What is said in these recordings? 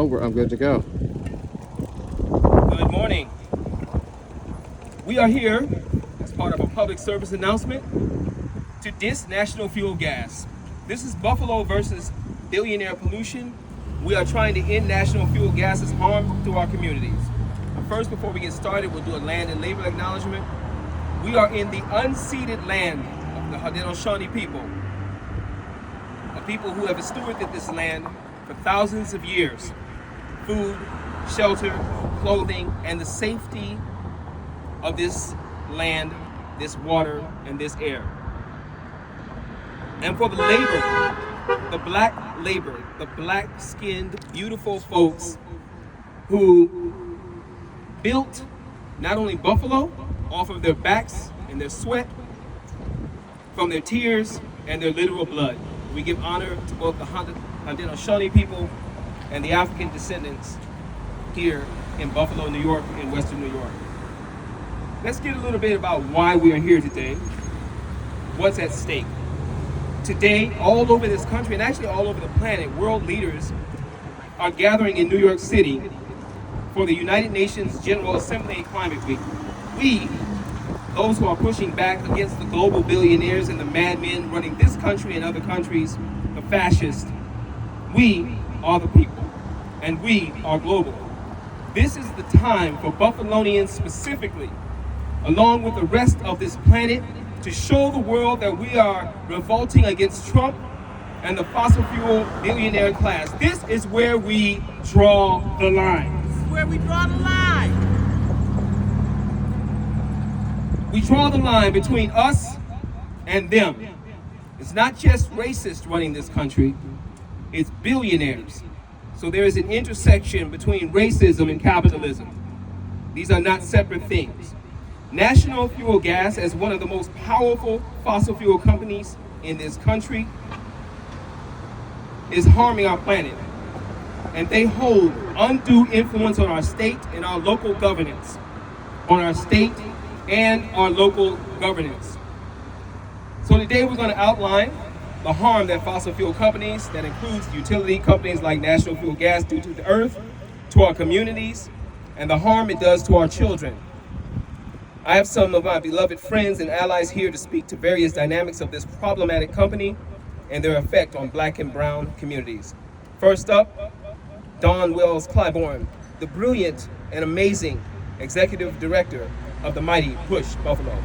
I'm good to go. Good morning. We are here as part of a public service announcement to diss national fuel gas. This is Buffalo versus billionaire pollution. We are trying to end national fuel gas's harm to our communities. First, before we get started, we'll do a land and labor acknowledgement. We are in the unceded land of the Haudenosaunee people, a people who have stewarded this land for thousands of years. Food, shelter, clothing, and the safety of this land, this water, and this air. And for the labor, the black-skinned, beautiful folks who built not only Buffalo off of their backs and their sweat, from their tears and their literal blood. We give honor to both the Haudenosaunee people and the African descendants here in Buffalo, New York, and Western New York. Let's get a little bit about why we are here today, what's at stake. Today, all over this country, and actually all over the planet, world leaders are gathering in New York City for the United Nations General Assembly and Climate Week. We, those who are pushing back against the global billionaires and the madmen running this country and other countries, the fascists, we are the people, and we are global. This is the time for Buffalonians specifically, along with the rest of this planet, to show the world that we are revolting against Trump and the fossil fuel billionaire class. This is where we draw the line. This is where we draw the line. We draw the line between us and them. It's not just racists running this country, it's billionaires. So there is an intersection between racism and capitalism. These are not separate things. National Fuel Gas, as one of the most powerful fossil fuel companies in this country, is harming our planet. And they hold undue influence on our state and our local governance, on our state and our local governance. So today we're going to outline the harm that fossil fuel companies, that includes utility companies like National Fuel Gas, do to the earth, to our communities, and the harm it does to our children. I have some of my beloved friends and allies here to speak to various dynamics of this problematic company and their effect on Black and brown communities. First up, Dawn Wells Clybourne, the brilliant and amazing executive director of the mighty Push Buffalo.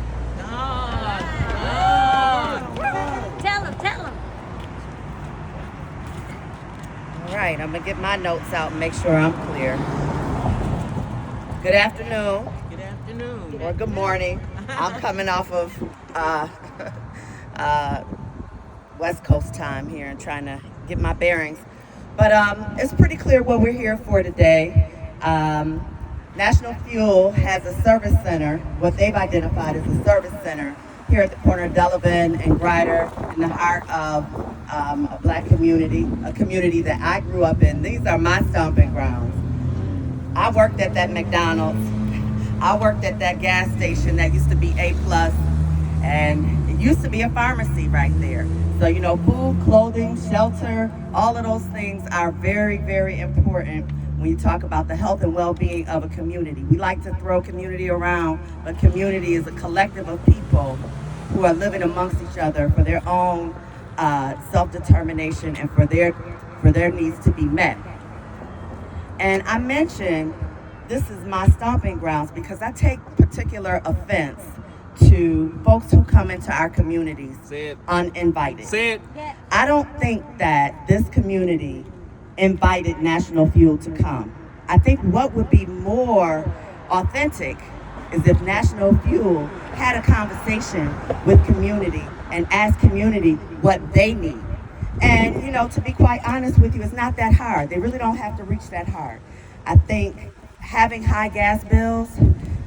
Tell him. All right, I'm gonna get my notes out and make sure I'm clear. Good afternoon. Good afternoon. Or good morning. I'm coming off of West Coast time here and trying to get my bearings. But it's pretty clear what we're here for today. National Fuel has a service center, what they've identified as a service center here at the corner of Delavan and Grider in the heart of a Black community, a community that I grew up in. These are my stomping grounds. I worked at that McDonald's. I worked at that gas station that used to be A+, and it used to be a pharmacy right there. So, food, clothing, shelter, all of those things are very, very important when you talk about the health and well-being of a community. We like to throw community around, but community is a collective of people who are living amongst each other for their own self-determination and for their needs to be met. And I mentioned this is my stomping grounds because I take particular offense to folks who come into our communities uninvited. Say it. I don't think that this community invited National Fuel to come. I think what would be more authentic is if National Fuel had a conversation with community and asked community what they need. And, to be quite honest with you, it's not that hard. They really don't have to reach that hard. I think having high gas bills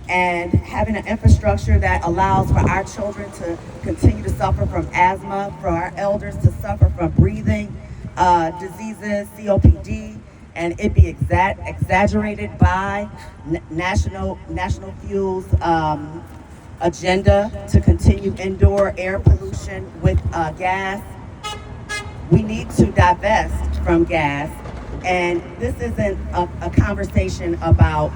and having an infrastructure that allows for our children to continue to suffer from asthma, for our elders to suffer from breathing diseases, COPD, and it be exaggerated by National Fuel's agenda to continue indoor air pollution with gas. We need to divest from gas And this isn't a conversation about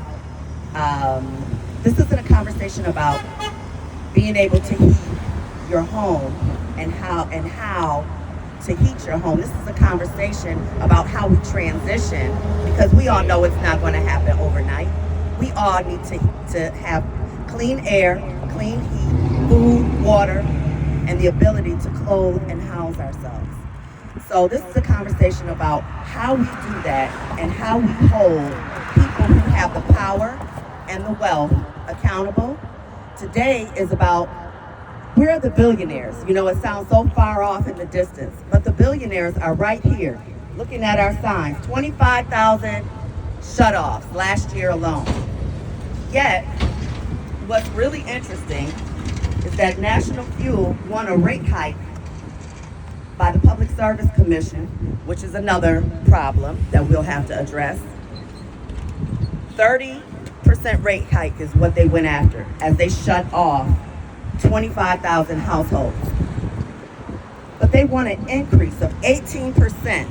being able to heat your home and how to heat your home. This is a conversation about how we transition, because we all know it's not going to happen overnight. We all need to have clean air, clean heat, food, water, and the ability to clothe and house ourselves. So this is a conversation about how we do that and how we hold people who have the power and the wealth accountable. Today is about, where are the billionaires? You know, it sounds so far off in the distance, but the billionaires are right here, looking at our signs. 25,000 shut-offs last year alone. Yet, what's really interesting is that National Fuel won a rate hike by the Public Service Commission, which is another problem that we'll have to address. 30% rate hike is what they went after as they shut off 25,000 households. But they want an increase of 18%.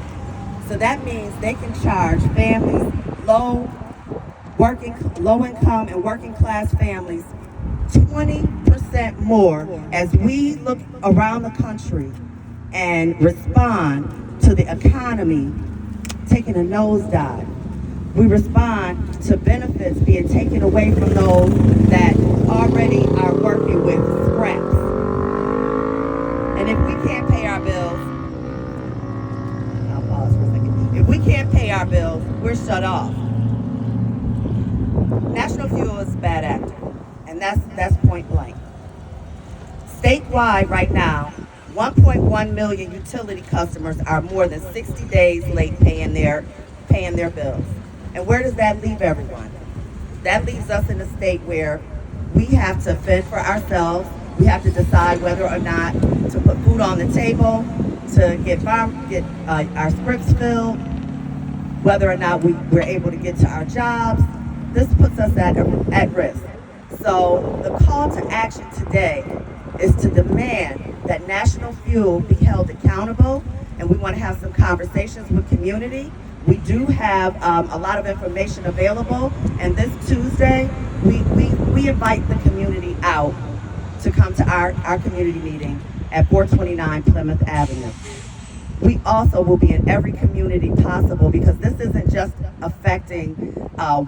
So that means they can charge families, low income and working class families 20% more as we look around the country and respond to the economy taking a nosedive. We respond to benefits being taken away from those that already are working with scraps. And if we can't pay our bills, I'll pause for a second. If we can't pay our bills, we're shut off. National Fuel is a bad actor, and that's point blank. Statewide right now, 1.1 million utility customers are more than 60 days late paying their bills. And where does that leave everyone? That leaves us in a state where we have to fend for ourselves. We have to decide whether or not to put food on the table, to get our scripts filled, whether or not we're able to get to our jobs. This puts us at risk. So the call to action today is to demand that National Fuel be held accountable, and we want to have some conversations with community. We do have a lot of information available, and this Tuesday, we invite the community out to come to our community meeting at 429 Plymouth Avenue. We also will be in every community possible, because this isn't just affecting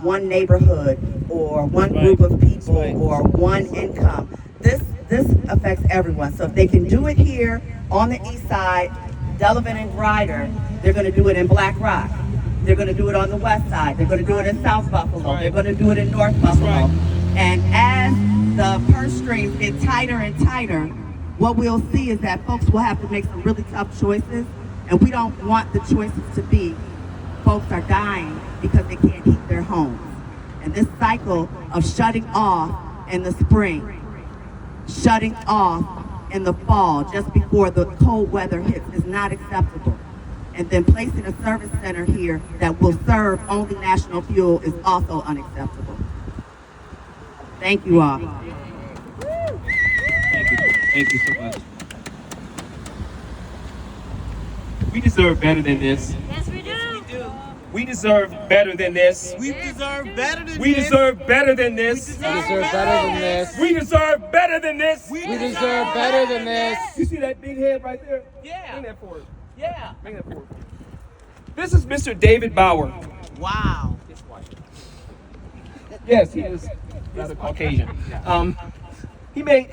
one neighborhood or one group of people or one income. This affects everyone. So if they can do it here on the east side, Delavan and Grider, they're going to do it in Black Rock. They're going to do it on the west side. They're going to do it in South Buffalo. They're going to do it in North Buffalo. And as the purse strings get tighter and tighter, what we'll see is that folks will have to make some really tough choices. And we don't want the choices to be folks are dying because they can't heat their homes. And this cycle of shutting off in the spring, shutting off in the fall just before the cold weather hits is not acceptable. And then placing a service center here that will serve only National Fuel is also unacceptable. Thank you all. Thank you so much. We deserve better than this. Yes, we do. We deserve better than this. We deserve better than We this. deserve better than this. We deserve better than this. We deserve better than this. We deserve better than this. You see that big head right there? Yeah. Bring that forward. Yeah. Bring that forward. This is Mr. David Bauer. Wow. Yes, he is rather Caucasian. He makes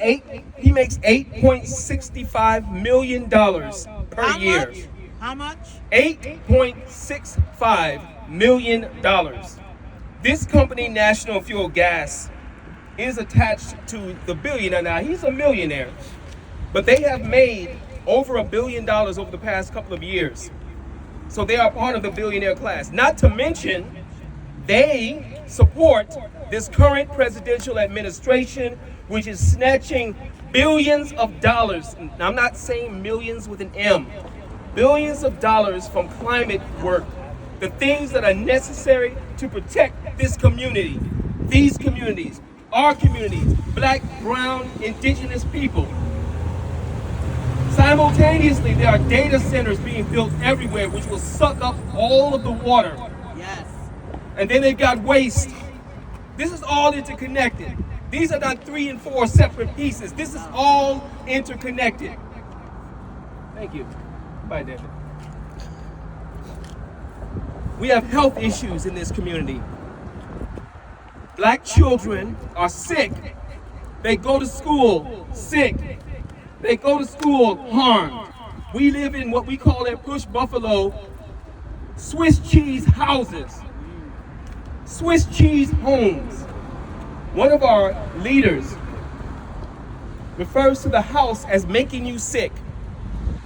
$8.65 million per year. How much? $8.65 million. This company, National Fuel Gas, is attached to the billionaire. Now, he's a millionaire, but they have made over $1 billion over the past couple of years. So they are part of the billionaire class. Not to mention, they support this current presidential administration, which is snatching billions of dollars. Now, I'm not saying millions with an M. Billions of dollars from climate work, the things that are necessary to protect this community, these communities, our communities, black, brown, indigenous people. Simultaneously, there are data centers being built everywhere which will suck up all of the water. Yes. And then they've got waste. This is all interconnected. These are not 3 and 4 separate pieces. This is all interconnected. Thank you. Bye, David. We have health issues in this community. Black children are sick. They go to school sick. They go to school harmed. We live in what we call at Push Buffalo Swiss cheese houses, Swiss cheese homes. One of our leaders refers to the house as making you sick.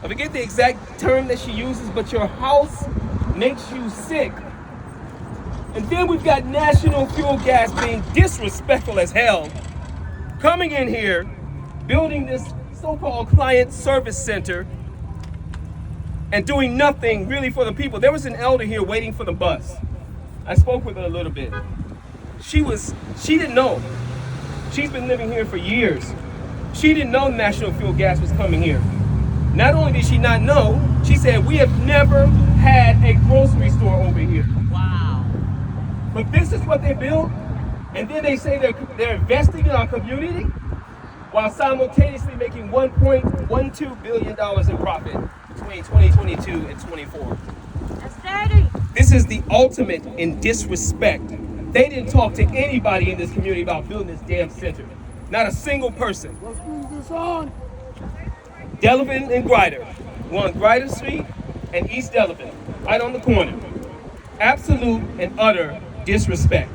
I forget the exact term that she uses, but your house makes you sick. And then we've got National Fuel Gas being disrespectful as hell, coming in here, building this so-called client service center, and doing nothing really for the people. There was an elder here waiting for the bus. I spoke with her a little bit. She didn't know. She's been living here for years. She didn't know National Fuel Gas was coming here. Not only did she not know, she said, we have never had a grocery store over here. Wow. But this is what they built, and then they say they're investing in our community while simultaneously making $1.12 billion in profit between 2022 and 24. That's dirty. This is the ultimate in disrespect. They didn't talk to anybody in this community about building this damn center. Not a single person. Let's move this on. Delavan and Grider. We're on Grider Street and East Delavan, right on the corner. Absolute and utter disrespect.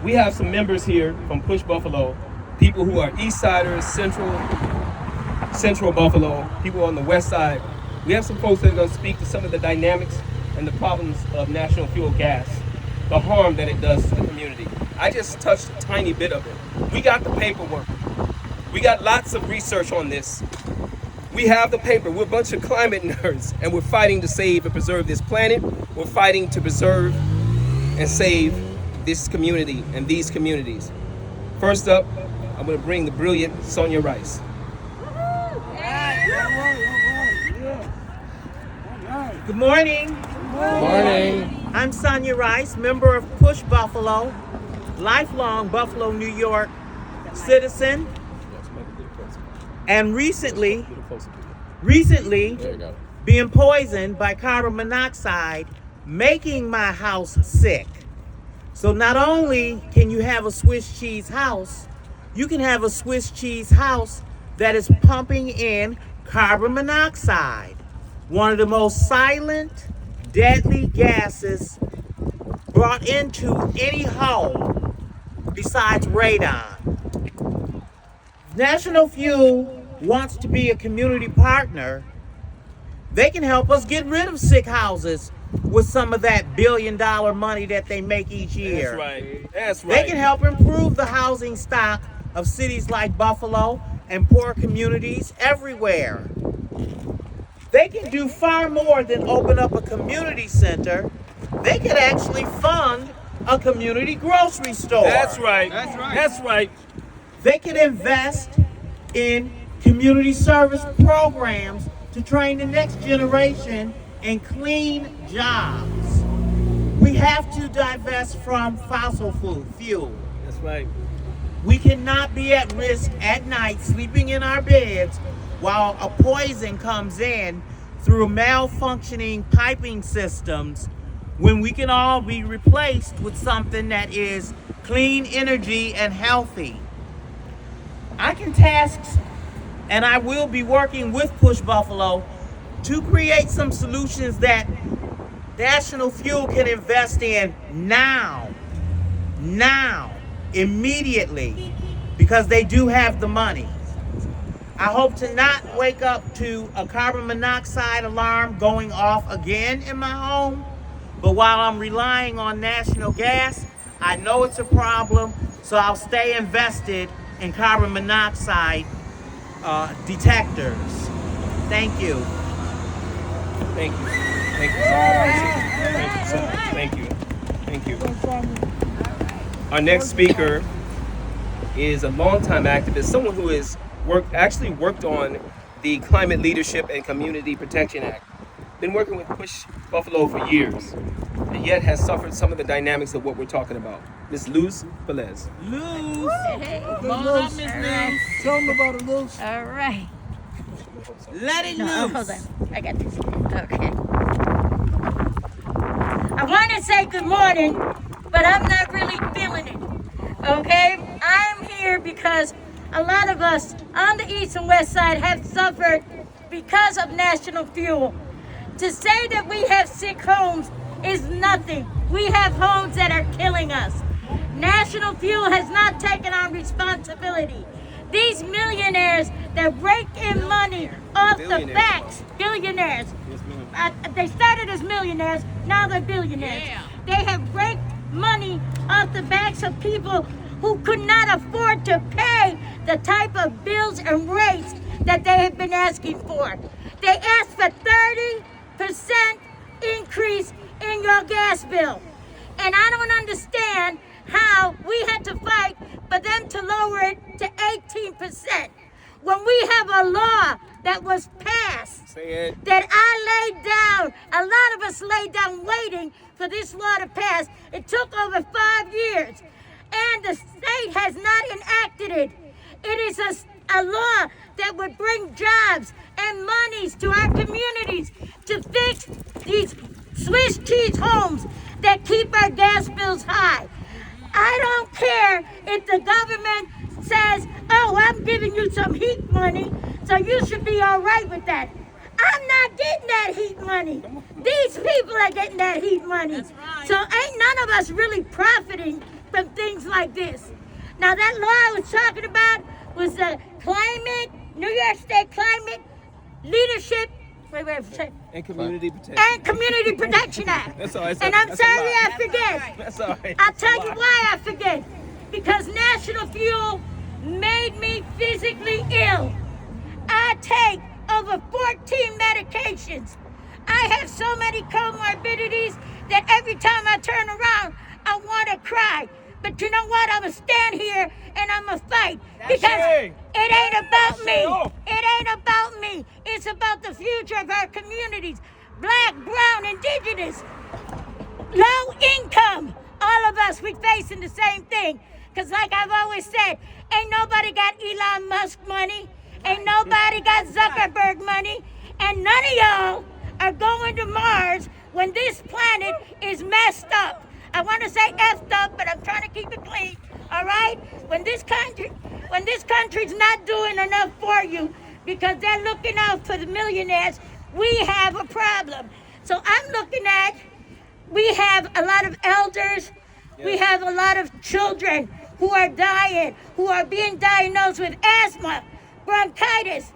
We have some members here from Push Buffalo, people who are East Siders, Central Buffalo, people on the West Side. We have some folks that are going to speak to some of the dynamics and the problems of National Fuel Gas, the harm that it does to the community. I just touched a tiny bit of it. We got the paperwork. We got lots of research on this. We have the paper. We're a bunch of climate nerds, and we're fighting to save and preserve this planet. We're fighting to preserve and save this community and these communities. First up, I'm going to bring the brilliant Sonia Rice. Good morning. Good morning. I'm Sonia Rice, member of Push Buffalo, lifelong Buffalo, New York citizen, and recently There you go. being poisoned by carbon monoxide, making my house sick. So not only can you have a Swiss cheese house, you can have a Swiss cheese house that is pumping in carbon monoxide, one of the most silent, deadly gases brought into any home besides radon. National Fuel wants to be a community partner. They can help us get rid of sick houses with some of that $1 billion money that they make each year. That's right. That's They right. can help improve the housing stock of cities like Buffalo and poor communities everywhere. They can do far more than open up a community center. They could actually fund a community grocery store. That's right. That's right. That's right. They could invest in community service programs to train the next generation in clean jobs. We have to divest from fossil fuel. That's right. We cannot be at risk at night sleeping in our beds while a poison comes in through malfunctioning piping systems when we can all be replaced with something that is clean energy and healthy. I can task, and I will be working with Push Buffalo to create some solutions that National Fuel can invest in now, immediately, because they do have the money. I hope to not wake up to a carbon monoxide alarm going off again in my home, but while I'm relying on National Gas, I know it's a problem, so I'll stay invested in carbon monoxide detectors. Thank you. Thank you. Thank you so much. Thank you. Thank you. Our next speaker is a longtime activist, someone who is worked on the Climate Leadership and Community Protection Act. Been working with Push Buffalo for years, and yet has suffered some of the dynamics of what we're talking about. Ms. Luz Velez. Luz. Hey, Come on up, Miss Luz. Tell them about it, Luz. all right. Let it No, loose. hold on. I got this. Okay. I want to say good morning, but I'm not really feeling it. Okay? I'm here because a lot of us on the east and west side have suffered because of National Fuel. To say that we have sick homes is nothing. We have homes that are killing us. National Fuel has not taken on responsibility. These millionaires that rake in money off the backs, billionaires. They started as millionaires, now they're billionaires. They have raked money off the backs of people who could not afford to pay the type of bills and rates that they have been asking for. They asked for 30% increase in your gas bill. And I don't understand how we had to fight for them to lower it to 18%. When we have a law that was passed, that I laid down, a lot of us laid down waiting for this law to pass. It took over 5 years, and the state has not enacted it. It is a law that would bring jobs and monies to our communities to fix these Swiss cheese homes that keep our gas bills high. I don't care if the government says, oh, I'm giving you some heat money, so you should be all right with that. I'm not getting that heat money. These people are getting that heat money. Right. So ain't none of us really profiting from things like this. Now that law I was talking about was the New York State Climate Leadership And Community Protection. And Community Protection Act. That's all right. And I'm sorry I forget. That's all right. I'll tell you why I forget. Because National Fuel made me physically ill. I take over 14 medications. I have so many comorbidities that every time I turn around, I want to cry. But you know what? I'm going to stand here and I'm going to fight. Because it ain't about me. It ain't about me. It's about the future of our communities. Black, brown, indigenous, low income. All of us, we facing the same thing. Because like I've always said, ain't nobody got Elon Musk money. Ain't nobody got Zuckerberg money. And none of y'all are going to Mars when this planet is messed up. I want to say effed up, but I'm trying to keep it clean. All right? When this country's not doing enough for you because they're looking out for the millionaires, we have a problem. So I'm looking at, we have a lot of elders, we have a lot of children who are dying, who are being diagnosed with asthma, bronchitis,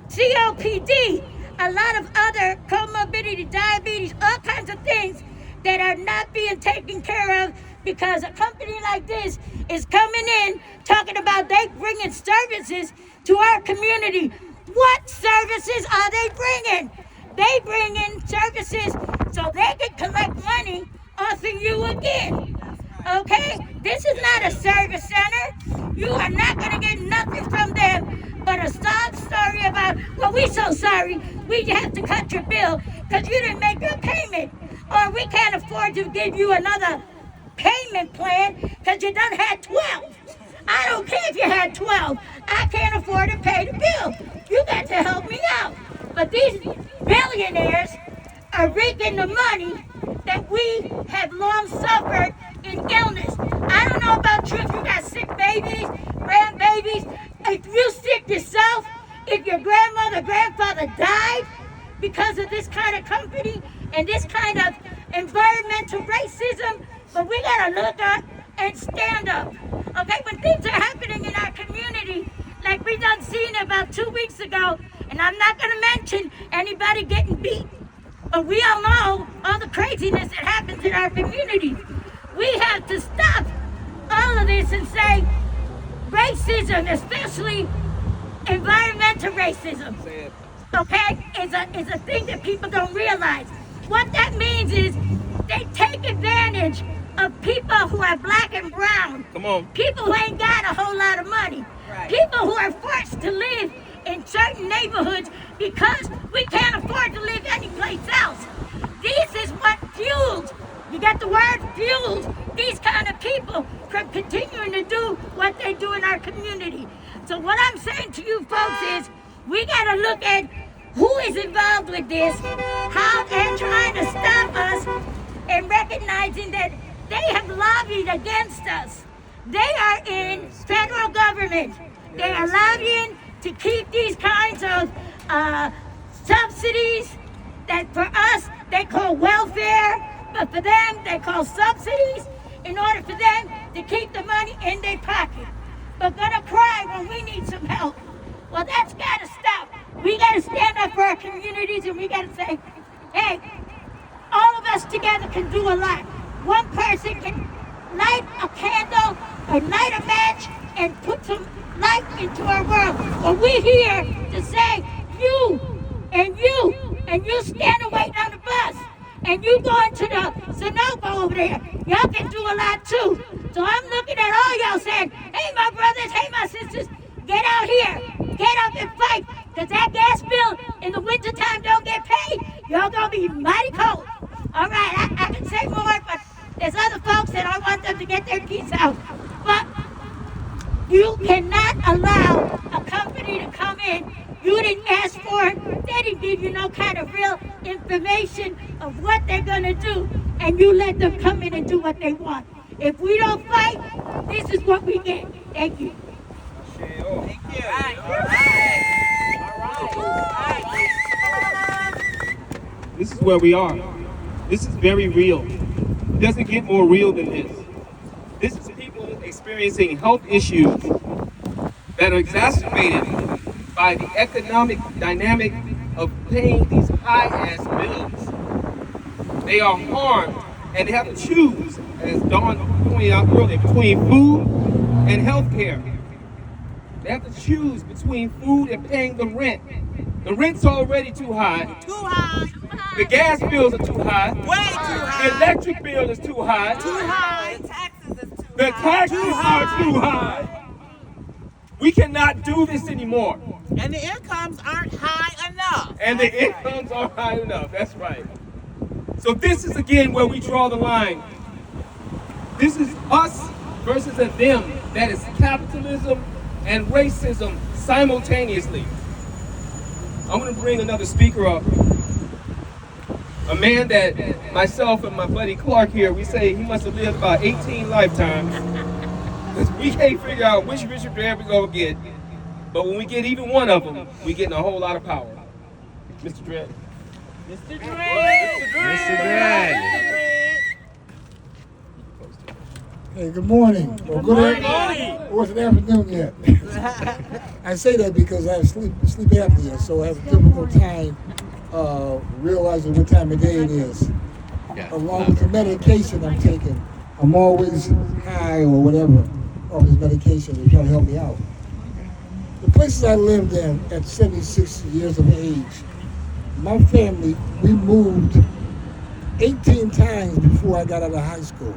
COPD, a lot of other comorbidity, diabetes, all kinds of things that are not being taken care of because a company like this is coming in talking about they bringing services to our community. What services are they bringing? They bring in services so they can collect money off of you again. Okay? This is not a service center. You are not going to get nothing from them but a sob story about, well, we're so sorry, we have to cut your bill because you didn't make your payment. Or we can't afford to give you another payment plan because you done had 12. I don't care if you had 12. I can't afford to pay the bill. You got to help me out. But these billionaires are raking the money that we have long suffered in illness. I don't know about you if you got sick babies, grandbabies. If you sick yourself, if your grandmother, grandfather died because of this kind of company and this kind of environmental racism, but we gotta look up and stand up. Okay, when things are happening in our community, like we done seen about 2 weeks ago, and I'm not gonna mention anybody getting beat, but we all know all the craziness that happens in our community. We have to stop all of this and say racism, especially environmental racism, okay, is a thing that people don't realize. What that means is they take advantage of people who are black and brown. Come on. People who ain't got a whole lot of money. Right. people who are forced to live in certain neighborhoods because we can't afford to live anyplace else. This is what fuels, you got the word fuels, these kind of people from continuing to do what they do in our community. So what I'm saying to you folks is, we gotta look at who is involved with this, how they're trying to stop us, and recognizing that they have lobbied against us. They are in federal government. They are lobbying to keep these kinds of subsidies that for us they call welfare, but for them they call subsidies in order for them to keep the money in their pocket. But gonna cry when we need some help. Well, that's gotta stop. We gotta stand up for our communities, and we gotta say, hey, all of us together can do a lot. One person can light a candle or light a match and put some light into our world. But we're here to say, you and you standing waiting on the bus, and you going to the Sunoco over there. Y'all can do a lot too. So I'm looking at all y'all saying, hey my brothers, hey my sisters, get out here, get up and fight, because that gas bill in the wintertime don't get paid, y'all gonna be mighty cold. All right, I can say more, but there's other folks that I want them to get their piece out. But you cannot allow a company to come in. You didn't ask for it. They didn't give you no kind of real information of what they're gonna do, and you let them come in and do what they want. If we don't fight, this is what we get. Thank you. Thank you. All right. This is where we are. This is very real. It doesn't get more real than this. This is people experiencing health issues that are exacerbated by the economic dynamic of paying these high-ass bills. They are harmed, and they have to choose, as Dawn pointed out earlier, between food and health care. They have to choose between food and paying the rent. The rent's already too high. Too high. The gas bills are too high. Way too high. The electric bill is too high. Too high. The taxes are too high. We cannot do this anymore. And the incomes aren't high enough. And the incomes are high enough. That's right. So this is again where we draw the line. This is us versus a them. That is capitalism and racism simultaneously. I'm going to bring another speaker up. A man that myself and my buddy Clark here, we say he must have lived about 18 lifetimes. Because we can't figure out which Richard Dredd we're going to get. But when we get even one of them, we're getting a whole lot of power. Mr. Dredd. Mr. Dredd. Mr. Dredd. Hey, good morning. Or good morning. Or it's an afternoon yet. I say that because I have sleep apnea, so I have a difficult time realizing what time of day it is. Yeah. Along with the medication I'm taking, I'm always high or whatever on this medication to try to help me out. The places I lived in at 76 years of age, my family, we moved 18 times before I got out of high school.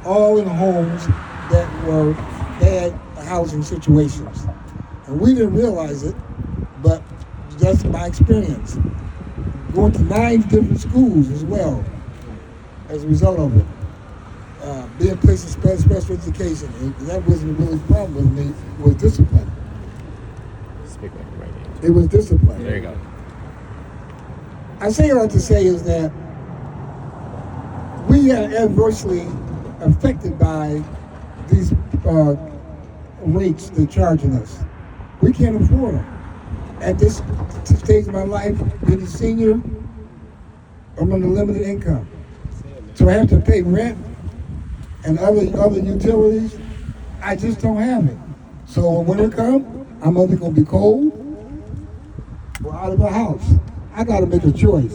All in homes that were bad housing situations. And we didn't realize it, but that's my experience. Going to 9 different schools as well, as a result of it. Being placed in special education, and that wasn't really a problem with me, it was discipline. Speak like you're right here. It was discipline. There you go. I say all to say is that we are adversely affected by these rates they're charging us. We can't afford them. At this stage of my life, being a senior, I'm on a limited income. So I have to pay rent and other utilities. I just don't have it. So when winter comes, I'm either gonna be cold or out of the house. I gotta make a choice.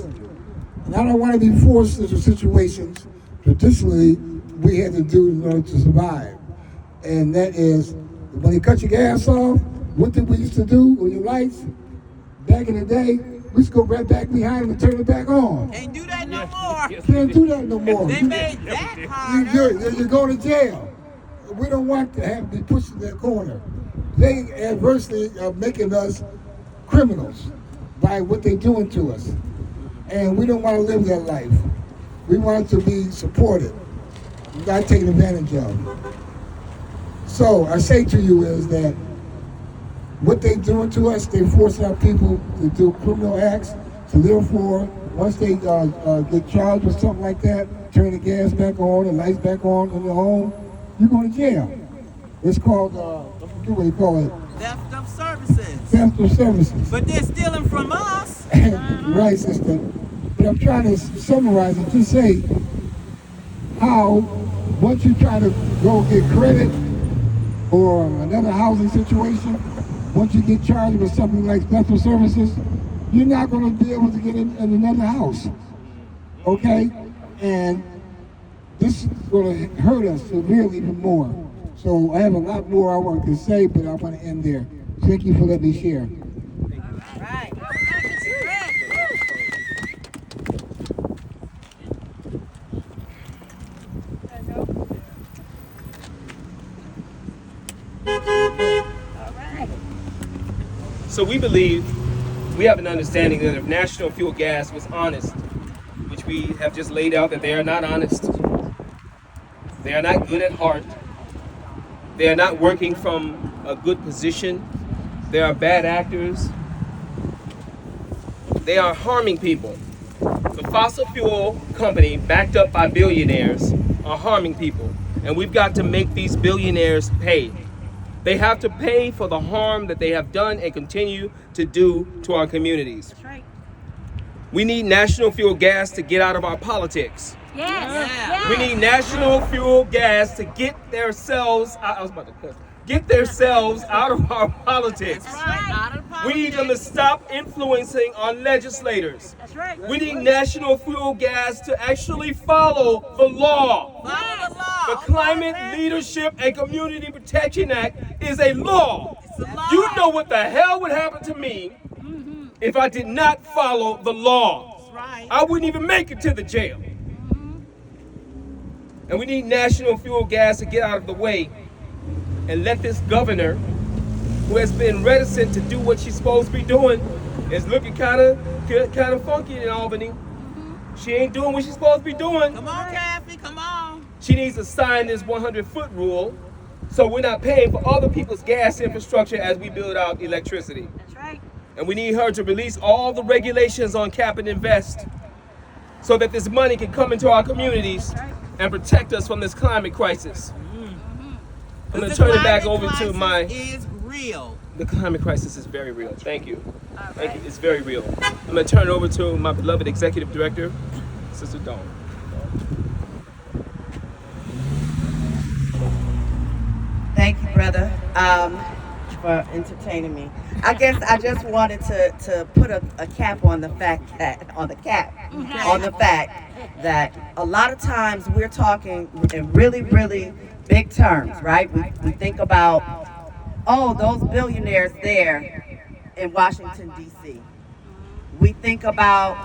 And I don't wanna be forced into situations traditionally we had to do in order to survive. And that is, when you cut your gas off, what did we used to do with your lights? Back in the day, we used to go right back behind and turn it back on. Can't do that no more. Can't do that no more. They made that harder. You go to jail. We don't want to have to be pushed in that corner. they adversely are making us criminals by what they're doing to us. And we don't want to live that life. We want to be supported, not taken advantage of. So I say to you is that what they're doing to us, they force our people to do criminal acts. So therefore, once they get charged with something like that, turn the gas back on, the lights back on in the home, you're going to jail. It's called, I forget what you call it. Theft of services. Theft of services. But they're stealing from us. Right, sister. But I'm trying to summarize it to say how once you try to go get credit or another housing situation, once you get charged with something like special services, you're not going to be able to get in another house. Okay? And this is going to hurt us severely even more. So I have a lot more I want to say, but I want to end there. Thank you for letting me share. Right. So we believe, we have an understanding that if National Fuel Gas was honest, which we have just laid out that they are not honest, they are not good at heart, they are not working from a good position, they are bad actors, they are harming people. The fossil fuel company backed up by billionaires are harming people, and we've got to make these billionaires pay. They have to pay for the harm that they have done and continue to do to our communities. That's right. We need National Fuel Gas to get out of our politics. Yes. Yeah. We need National Fuel Gas to get themselves, I was about to cuss, get themselves out of our politics. That's right. We need them to stop influencing our legislators. That's right. We need National Fuel Gas to actually follow the law. Follow the law. The Climate Leadership and Community Protection Act is a law. It's a law. You know what the hell would happen to me if I did not follow the law. That's right. I wouldn't even make it to the jail. And we need National Fuel Gas to get out of the way and let this governor, who has been reticent to do what she's supposed to be doing, is looking kind of funky in Albany. She ain't doing what she's supposed to be doing. Come on, Kathy, come on. She needs to sign this 100-foot rule so we're not paying for other people's gas infrastructure as we build out electricity. That's right. And we need her to release all the regulations on cap and invest so that this money can come into our communities and protect us from this climate crisis. I'm going to turn it back over to my... Is real. The climate crisis is very real. Thank you. Thank you. It's very real. I'm going to turn it over to my beloved executive director, Sister Dawn. Thank you, brother, for entertaining me. I guess I just wanted to put a cap on the fact that, on the fact that a lot of times we're talking in really, really big terms, right? We think about, oh, those billionaires there in Washington, D.C. We think about,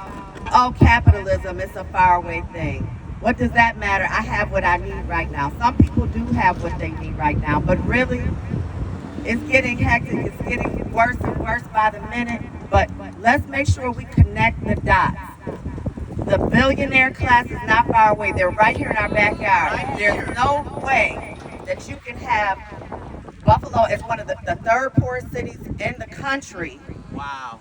oh, capitalism, it's a faraway thing. What does that matter? I have what I need right now. Some people do have what they need right now, but really, it's getting hectic. It's getting worse and worse by the minute. But let's make sure we connect the dots. The billionaire class is not far away. They're right here in our backyard. There's no way that you can have Buffalo as one of the third poorest cities in the country. Wow.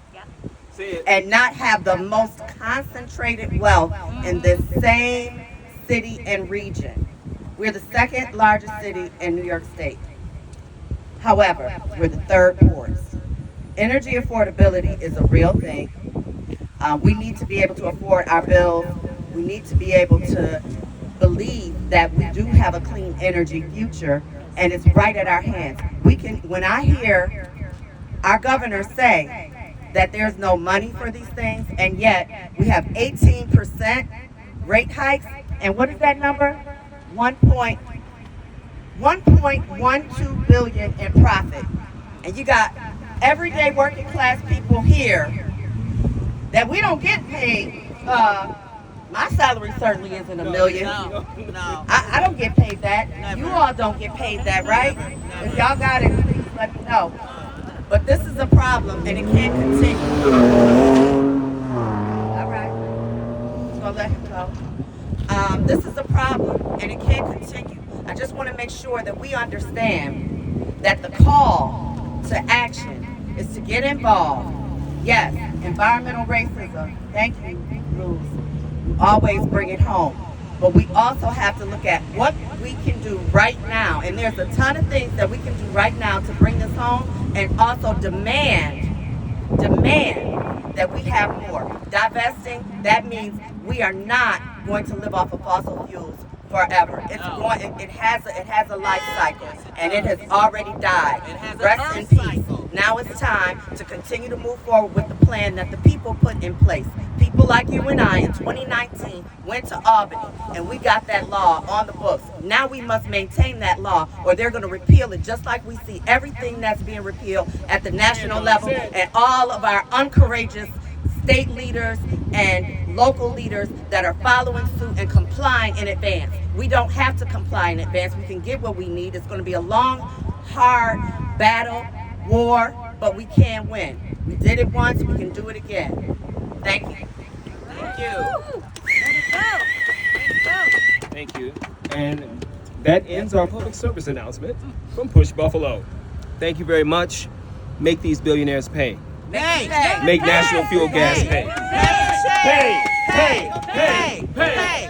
See it. And not have the most concentrated wealth in this same city and region. We're the second largest city in New York State. However, we're the third poorest. Energy affordability is a real thing. We need to be able to afford our bills. We need to be able to believe that we do have a clean energy future, and it's right at our hands. When I hear our governor say that there's no money for these things, and yet we have 18% rate hikes, and what is that number? 1.12 billion in profit. And you got everyday working class people here that we don't get paid. My salary certainly isn't $1 million. No. I don't get paid that. You all don't get paid that, right? If y'all got it, please let me know. But this is a problem, and it can't continue. All right. Just gonna let him go. This is a problem, and it can't continue. I just want to make sure that we understand that the call to action is to get involved. Yes, environmental racism. Thank you, Ruth. You always bring it home. But we also have to look at what we can do right now. And there's a ton of things that we can do right now to bring this home, and also demand that we have more. Divesting, that means we are not going to live off of fossil fuels forever. It's going. It has a life cycle, and it has already died. Rest in peace. Now it's time to continue to move forward with the plan that the people put in place. People like you and I in 2019 went to Albany, and we got that law on the books. Now we must maintain that law, or they're going to repeal it, just like we see everything that's being repealed at the national level, and all of our uncourageous state leaders and local leaders that are following suit and complying in advance. We don't have to comply in advance. We can get what we need. It's going to be a long, hard battle, war, but we can win. We did it once, we can do it again. Thank you. Thank you. Thank you. And that ends our public service announcement from Push Buffalo. Thank you very much. Make these billionaires pay. Make National Fuel Gas pay. Pay. Pay.